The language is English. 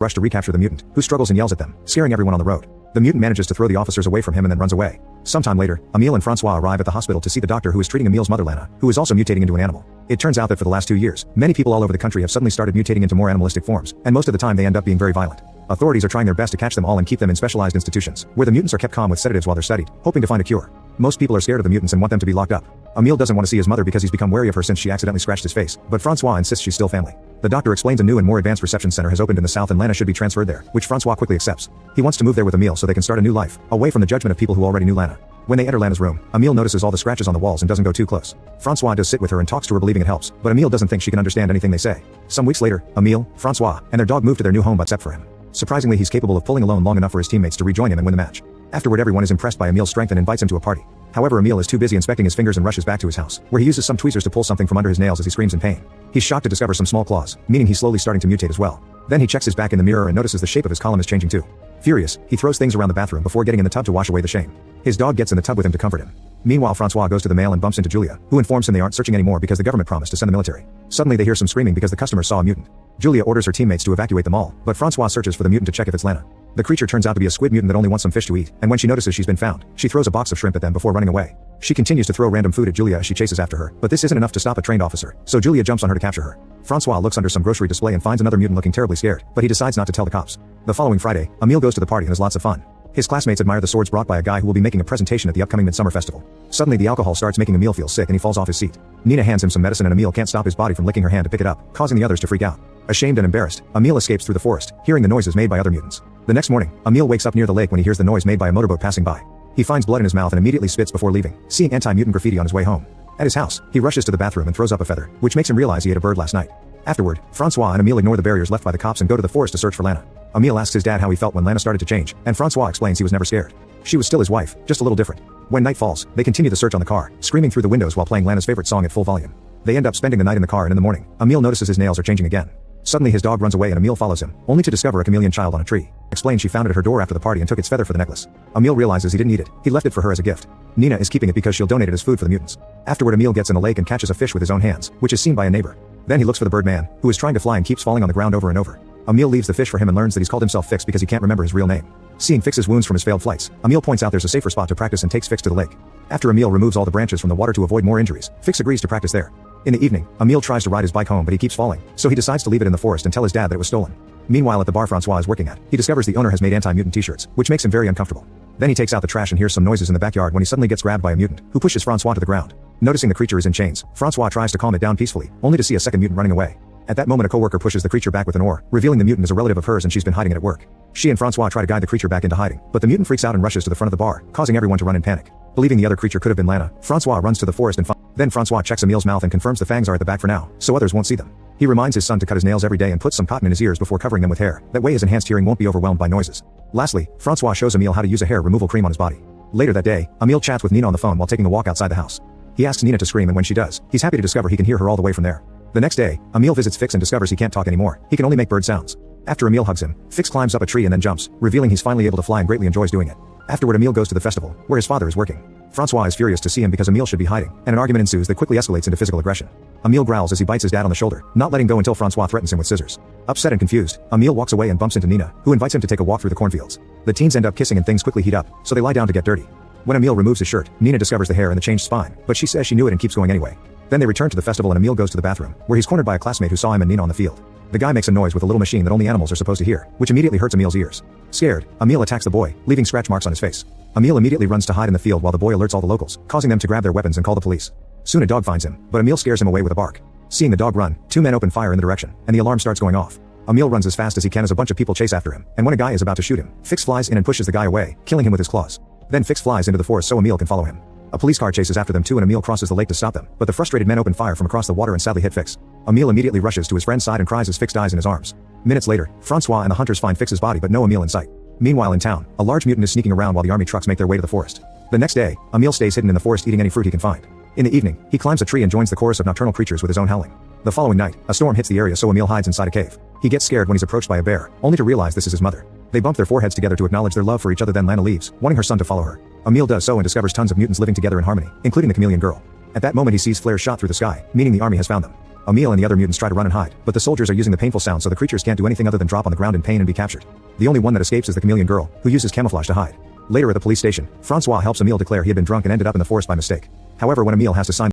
rush to recapture the mutant, who struggles and yells at them, scaring everyone on the road. The mutant manages to throw the officers away from him and then runs away. Sometime later, Emile and Francois arrive at the hospital to see the doctor who is treating Emile's mother Lana, who is also mutating into an animal. It turns out that for the last 2 years, many people all over the country have suddenly started mutating into more animalistic forms, and most of the time they end up being very violent. Authorities are trying their best to catch them all and keep them in specialized institutions, where the mutants are kept calm with sedatives while they're studied, hoping to find a cure. Most people are scared of the mutants and want them to be locked up. Emile doesn't want to see his mother because he's become wary of her since she accidentally scratched his face, but Francois insists she's still family. The doctor explains a new and more advanced reception center has opened in the south and Lana should be transferred there, which Francois quickly accepts. He wants to move there with Emile so they can start a new life, away from the judgment of people who already knew Lana. When they enter Lana's room, Emile notices all the scratches on the walls and doesn't go too close. Francois does sit with her and talks to her, believing it helps, but Emile doesn't think she can understand anything they say. Some weeks later, Emile, Francois, and their dog move to their new home except for him. Surprisingly, he's capable of pulling alone long enough for his teammates to rejoin him and win the match. Afterward, everyone is impressed by Emile's strength and invites him to a party. However, Emile is too busy inspecting his fingers and rushes back to his house, where he uses some tweezers to pull something from under his nails as he screams in pain. He's shocked to discover some small claws, meaning he's slowly starting to mutate as well. Then he checks his back in the mirror and notices the shape of his column is changing too. Furious, he throws things around the bathroom before getting in the tub to wash away the shame. His dog gets in the tub with him to comfort him. Meanwhile, Francois goes to the mail and bumps into Julia, who informs him they aren't searching anymore because the government promised to send the military. Suddenly they hear some screaming because the customers saw a mutant. Julia orders her teammates to evacuate them all, but Francois searches for the mutant to check if it's Lana. The creature turns out to be a squid mutant that only wants some fish to eat, and when she notices she's been found, she throws a box of shrimp at them before running away. She continues to throw random food at Julia as she chases after her, but this isn't enough to stop a trained officer, so Julia jumps on her to capture her. Francois looks under some grocery display and finds another mutant looking terribly scared, but he decides not to tell the cops. The following Friday, Emile goes to the party and has lots of fun. His classmates admire the swords brought by a guy who will be making a presentation at the upcoming Midsummer Festival. Suddenly the alcohol starts making Emile feel sick and he falls off his seat. Nina hands him some medicine and Emile can't stop his body from licking her hand to pick it up, causing the others to freak out. Ashamed and embarrassed, Emile escapes through the forest, hearing the noises made by other mutants. The next morning, Emile wakes up near the lake when he hears the noise made by a motorboat passing by. He finds blood in his mouth and immediately spits before leaving, seeing anti-mutant graffiti on his way home. At his house, he rushes to the bathroom and throws up a feather, which makes him realize he ate a bird last night. Afterward, Francois and Emile ignore the barriers left by the cops and go to the forest to search for Lana. Emile asks his dad how he felt when Lana started to change, and Francois explains he was never scared. She was still his wife, just a little different. When night falls, they continue the search on the car, screaming through the windows while playing Lana's favorite song at full volume. They end up spending the night in the car and in the morning, Emile notices his nails are changing again. Suddenly his dog runs away and Emile follows him, only to discover a chameleon child on a tree. Explains she found it at her door after the party and took its feather for the necklace. Emile realizes he didn't eat it, he left it for her as a gift. Nina is keeping it because she'll donate it as food for the mutants. Afterward, Emile gets in the lake and catches a fish with his own hands, which is seen by a neighbor. Then he looks for the bird man, who is trying to fly and keeps falling on the ground over and over. Emile leaves the fish for him and learns that he's called himself Fix because he can't remember his real name. Seeing Fix's wounds from his failed flights, Emile points out there's a safer spot to practice and takes Fix to the lake. After Emile removes all the branches from the water to avoid more injuries, Fix agrees to practice there. In the evening, Emile tries to ride his bike home but he keeps falling, so he decides to leave it in the forest and tell his dad that it was stolen. Meanwhile, at the bar Francois is working at, he discovers the owner has made anti-mutant t-shirts, which makes him very uncomfortable. Then he takes out the trash and hears some noises in the backyard when he suddenly gets grabbed by a mutant, who pushes Francois to the ground. Noticing the creature is in chains, Francois tries to calm it down peacefully, only to see a second mutant running away. At that moment, a coworker pushes the creature back with an oar, revealing the mutant is a relative of hers and she's been hiding it at work. She and Francois try to guide the creature back into hiding, but the mutant freaks out and rushes to the front of the bar, causing everyone to run in panic. Believing the other creature could have been Lana, Francois runs to the forest and Then Francois checks Emile's mouth and confirms the fangs are at the back for now, so others won't see them. He reminds his son to cut his nails every day and puts some cotton in his ears before covering them with hair, that way his enhanced hearing won't be overwhelmed by noises. Lastly, Francois shows Emile how to use a hair removal cream on his body. Later that day, Emile chats with Nina on the phone while taking a walk outside the house. He asks Nina to scream and when she does, he's happy to discover he can hear her all the way from there. The next day, Emile visits Fix and discovers he can't talk anymore, he can only make bird sounds. After Emile hugs him, Fix climbs up a tree and then jumps, revealing he's finally able to fly and greatly enjoys doing it. Afterward, Emile goes to the festival, where his father is working. Francois is furious to see him because Emile should be hiding, and an argument ensues that quickly escalates into physical aggression. Emile growls as he bites his dad on the shoulder, not letting go until Francois threatens him with scissors. Upset and confused, Emile walks away and bumps into Nina, who invites him to take a walk through the cornfields. The teens end up kissing and things quickly heat up, so they lie down to get dirty. When Emile removes his shirt, Nina discovers the hair and the changed spine, but she says she knew it and keeps going anyway. Then they return to the festival and Emile goes to the bathroom, where he's cornered by a classmate who saw him and Nina on the field. The guy makes a noise with a little machine that only animals are supposed to hear, which immediately hurts Emile's ears. Scared, Emile attacks the boy, leaving scratch marks on his face. Emile immediately runs to hide in the field while the boy alerts all the locals, causing them to grab their weapons and call the police. Soon a dog finds him, but Emile scares him away with a bark. Seeing the dog run, two men open fire in the direction, and the alarm starts going off. Emile runs as fast as he can as a bunch of people chase after him, and when a guy is about to shoot him, Fix flies in and pushes the guy away, killing him with his claws. Then Fix flies into the forest so Emile can follow him. A police car chases after them too and Emile crosses the lake to stop them, but the frustrated men open fire from across the water and sadly hit Fix. Emile immediately rushes to his friend's side and cries as Fix dies in his arms. Minutes later, Francois and the hunters find Fix's body but no Emile in sight. Meanwhile in town, a large mutant is sneaking around while the army trucks make their way to the forest. The next day, Emile stays hidden in the forest eating any fruit he can find. In the evening, he climbs a tree and joins the chorus of nocturnal creatures with his own howling. The following night, a storm hits the area so Emile hides inside a cave. He gets scared when he's approached by a bear, only to realize this is his mother. They bump their foreheads together to acknowledge their love for each other, then Lana leaves, wanting her son to follow her. Emile does so and discovers tons of mutants living together in harmony, including the chameleon girl. At that moment he sees flares shot through the sky, meaning the army has found them. Emile and the other mutants try to run and hide, but the soldiers are using the painful sound so the creatures can't do anything other than drop on the ground in pain and be captured. The only one that escapes is the chameleon girl, who uses camouflage to hide. Later at the police station, Francois helps Emile declare he had been drunk and ended up in the forest by mistake. However, when Emile has to sign